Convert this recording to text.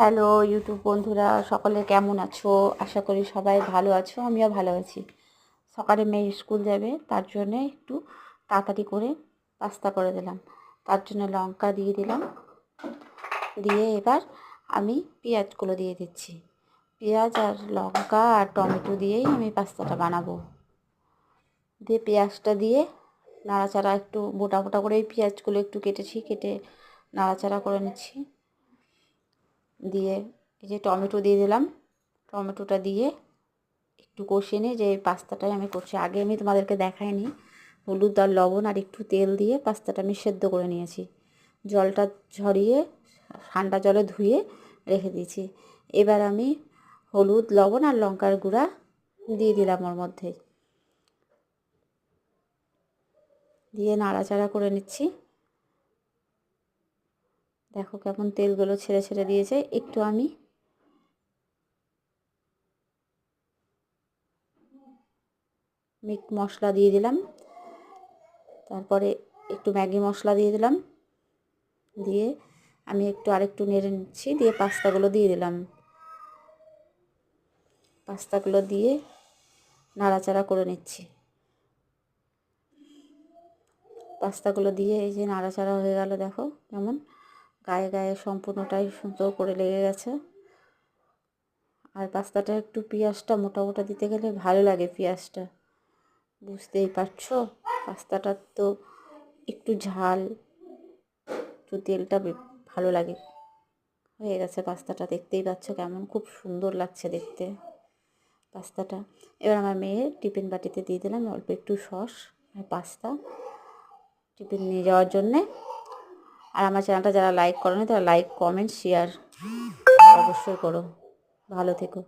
Hello YouTube বন্ধুরা, সকলে কেমন আছো? আশা করি সবাই ভালো আছো। আমিও ভালো আছি। সকালে মেয়ে স্কুল যাবে, তার জন্য একটু তাড়াতাড়ি করে পাস্তা করে দিলাম। তার জন্য লঙ্কা দিয়ে দিলাম, দিয়ে এবার আমি পেঁয়াজগুলো দিয়ে দিচ্ছি। পেঁয়াজ আর লঙ্কা আর টমেটো দিয়েই আমি পাস্তাটা বানাবো। দিয়ে পেঁয়াজটা দিয়ে নাড়াচাড়া একটু মোটা মোটা করে পেঁয়াজগুলো একটু কেটে নাড়াচাড়া করে নিচ্ছি। দিয়ে এই যে টমেটো দিয়ে দিলাম, টমেটোটা দিয়ে একটু কষিয়ে নিয়ে যে পাস্তাটাই আমি করছি। আগে আমি তোমাদেরকে দেখাইনি, হলুদ আর লবণ আর একটু তেল দিয়ে পাস্তাটা আমি সেদ্ধ করে নিয়েছি। জলটা ঝরিয়ে ঠান্ডা জলে ধুয়ে রেখে দিয়েছি। এবার আমি হলুদ, লবণ আর লঙ্কার গুঁড়া দিয়ে দিলাম ওর মধ্যে, দিয়ে নাড়াচাড়া করে নিচ্ছি। দেখো কেমন তেলগুলো ছেড়ে ছেড়ে দিয়েছে। একটু আমি মিট মশলা দিয়ে দিলাম, তারপরে একটু ম্যাগি মশলা দিয়ে দিলাম, দিয়ে আমি আরেকটু নেড়ে নিচ্ছি। দিয়ে পাস্তাগুলো দিয়ে দিলাম, পাস্তাগুলো দিয়ে নাড়াচাড়া করে নিচ্ছি। পাস্তাগুলো দিয়ে এই যে নাড়াচাড়া হয়ে গেল, দেখো কেমন গায়ে গায়ে সম্পূর্ণটাই সুন্দর করে লেগে গেছে। আর পাস্তাটা একটু পেঁয়াজটা মোটা মোটা দিতে গেলে ভালো লাগে। পেঁয়াজটা বুঝতেই পারছো, পাস্তাটা তো একটু ঝাল, একটু তেলটা ভালো লাগে। হয়ে গেছে পাস্তাটা, দেখতেই পাচ্ছ কেমন খুব সুন্দর লাগছে দেখতে পাস্তাটা। এবার আমার মেয়ের টিফিন বাটিতে দিয়ে দিলাম অল্প একটু সস আর পাস্তা টিফিন নিয়ে যাওয়ার জন্যে। আর আমার চ্যানেলটা যারা লাইক করোনি তারা লাইক, কমেন্ট, শেয়ার অবশ্যই করো। ভালো থেকো।